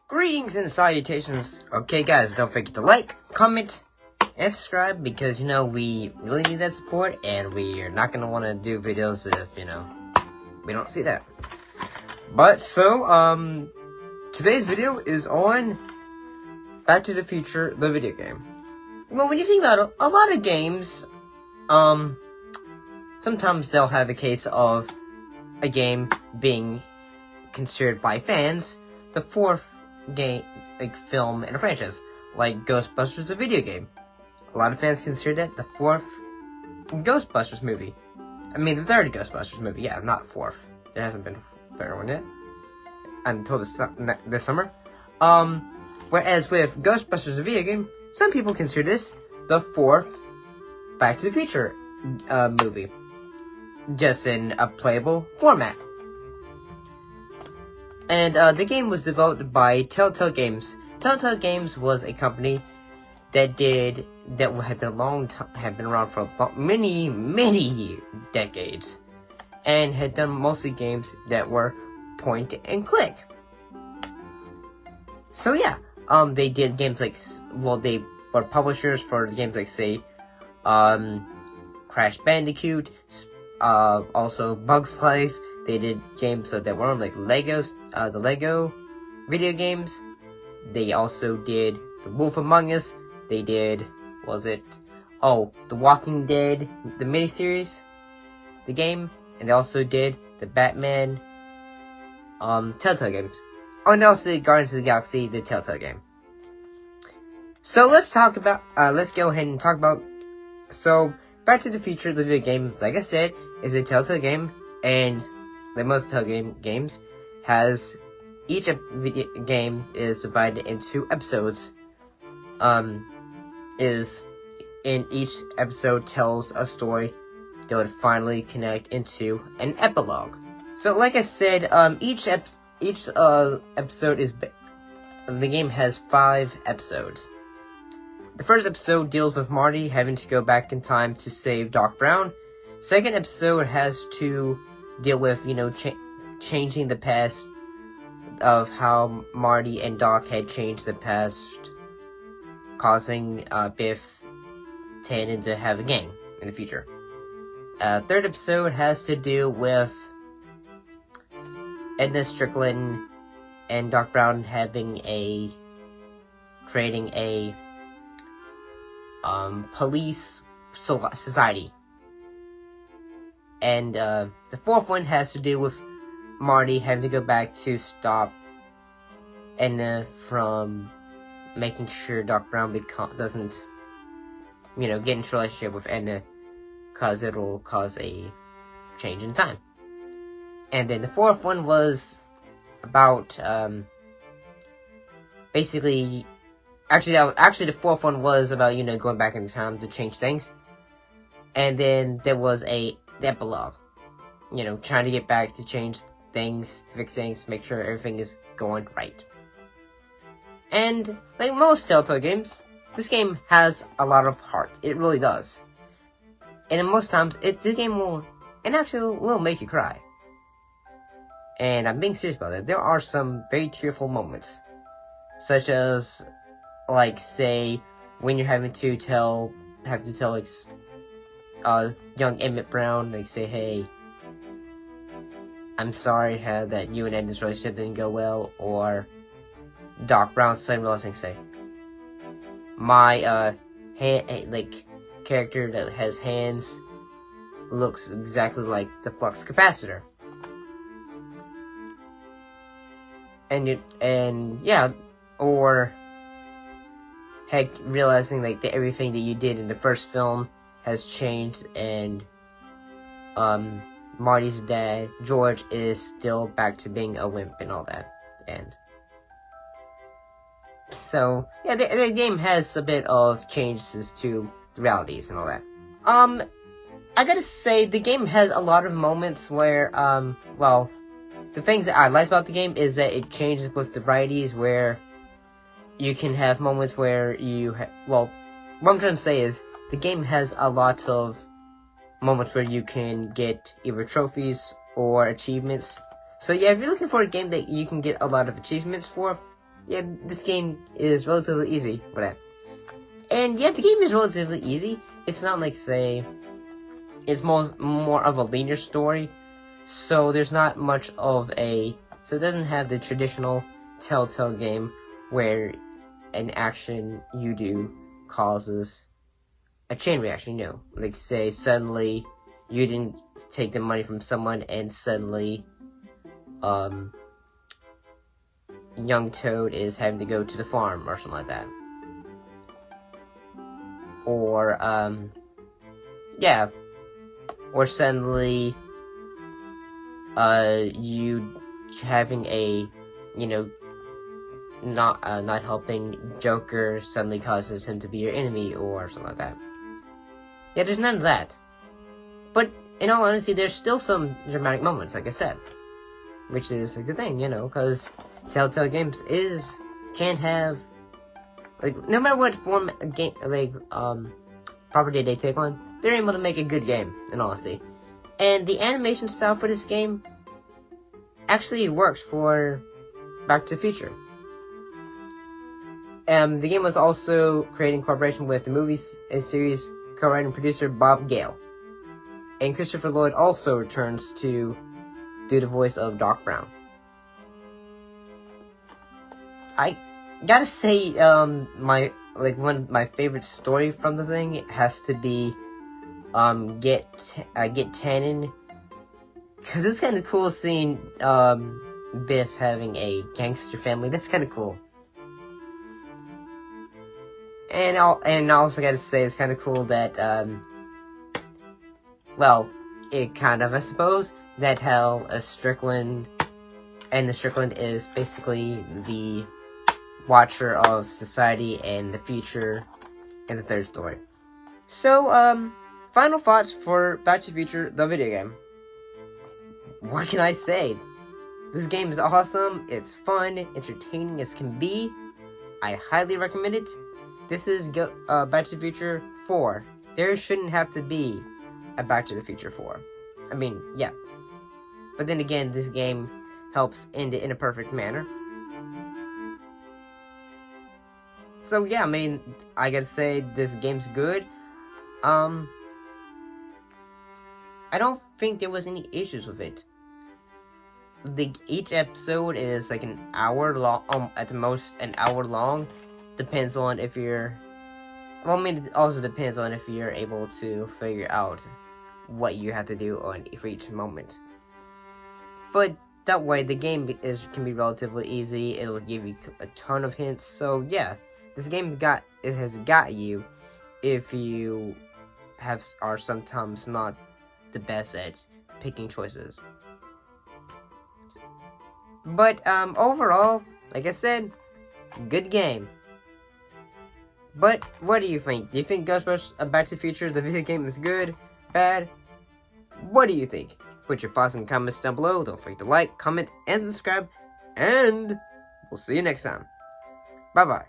Greetings and salutations. Okay guys, don't forget to like, comment, and subscribe because, we really need that support and we are not going to want to do videos if, we don't see that. But, today's video is on Back to the Future, the video game. Well, when you think about it, a lot of games, sometimes they'll have a case of a game being considered by fans the fourth game, film in a franchise, like Ghostbusters, the video game. A lot of fans consider that the fourth Ghostbusters movie. I mean, the third Ghostbusters movie. Yeah, not fourth. There hasn't been a third one yet until this summer. Whereas with Ghostbusters, the video game, some people consider this the fourth Back to the Future movie, just in a playable format. And the game was developed by Telltale Games. Telltale Games was a company that had been around for many decades, and had done mostly games that were point and click. So yeah, they did games like, they were publishers for games like, say, Crash Bandicoot, also Bugs Life. They did games that were on like Legos, the Lego video games. They also did The Wolf Among Us. They did, The Walking Dead, the miniseries, the game, and they also did the Batman, Telltale games. Oh, and they also did Guardians of the Galaxy, the Telltale game. So let's go ahead and talk about, Back to the Future, the video game, like I said, is a Telltale game, and like most Telltale games, each video game is divided into episodes. In each episode tells a story that would finally connect into an epilogue. So, like I said, each episode is the game has 5 episodes. The first episode deals with Marty having to go back in time to save Doc Brown. Second episode has to deal with, changing the past, of how Marty and Doc had changed the past, causing Biff, Tannen to have a gang in the future. Third episode has to do with Edna Strickland and Doc Brown creating a police society. And the fourth one has to do with Marty having to go back to stop Edna from making sure Doc Brown doesn't, get into a relationship with Edna, because it'll cause a change in time. And then the fourth one was about, the fourth one was about, going back in time to change things. And then there was the epilogue, trying to get back to change things, to fix things, make sure everything is going right. And like most Telltale games, this game has a lot of heart. It really does. And most times, the game will make you cry. And I'm being serious about that. There are some very tearful moments, such as, say, when you're having to tell young Emmett Brown, say, hey, I'm sorry that you and Edna's relationship didn't go well, or Doc Brown's son realizing, say, my, character that has hands looks exactly like the flux capacitor. Or heck, realizing that everything that you did in the first film has changed, and Marty's dad, George, is still back to being a wimp and all that. And so, yeah, the game has a bit of changes to the realities and all that. I gotta say, the game has a lot of moments where, the things that I like about the game is that it changes with the varieties, where you can have moments where what I'm trying to say is, the game has a lot of moments where you can get either trophies or achievements. So yeah, if you're looking for a game that you can get a lot of achievements for, yeah, this game is relatively easy, whatever. And yeah, the game is relatively easy. It's not like, say, it's more of a linear story, so there's not much of so it doesn't have the traditional Telltale game where an action you do causes a chain reaction, like say suddenly you didn't take the money from someone and suddenly young Toad is having to go to the farm or something like that. Or or suddenly you having a not helping Joker suddenly causes him to be your enemy or something like that. Yeah, there's none of that. But in all honesty, there's still some dramatic moments, like I said, which is a good thing, because Telltale games can have, like, no matter what form a game, property they take on, they're able to make a good game, in all honesty. And the animation style for this game actually works for Back to the Future. The game was also created in cooperation with the movie series co-writer and producer Bob Gale. And Christopher Lloyd also returns to do the voice of Doc Brown. I gotta say, one of my favorite story from the thing has to be, Get Tannen, because it's kind of cool seeing, Biff having a gangster family. That's kind of cool. And I also gotta say, it's kind of cool that, it kind of, I suppose, that how Strickland is basically the watcher of society and the future in the third story. So, final thoughts for Back to the Future, the video game. What can I say? This game is awesome, it's fun, entertaining as can be. I highly recommend it. This is Back to the Future 4. There shouldn't have to be a Back to the Future 4. I mean, yeah. But then again, this game helps end it in a perfect manner. So yeah, I mean, I gotta say, this game's good. I don't think there was any issues with it. Each episode is like an hour long, at the most an hour long. Depends on if you're... Well, I mean, it also depends on if you're able to figure out what you have to do for each moment. But that way, the game can be relatively easy. It'll give you a ton of hints. So yeah, this game has got you if you are sometimes not the best at picking choices. But overall, like I said, good game. But what do you think? Do you think Ghostbusters Back to the Future, the video game, is good? Bad? What do you think? Put your thoughts and comments down below. Don't forget to like, comment, and subscribe. And we'll see you next time. Bye-bye.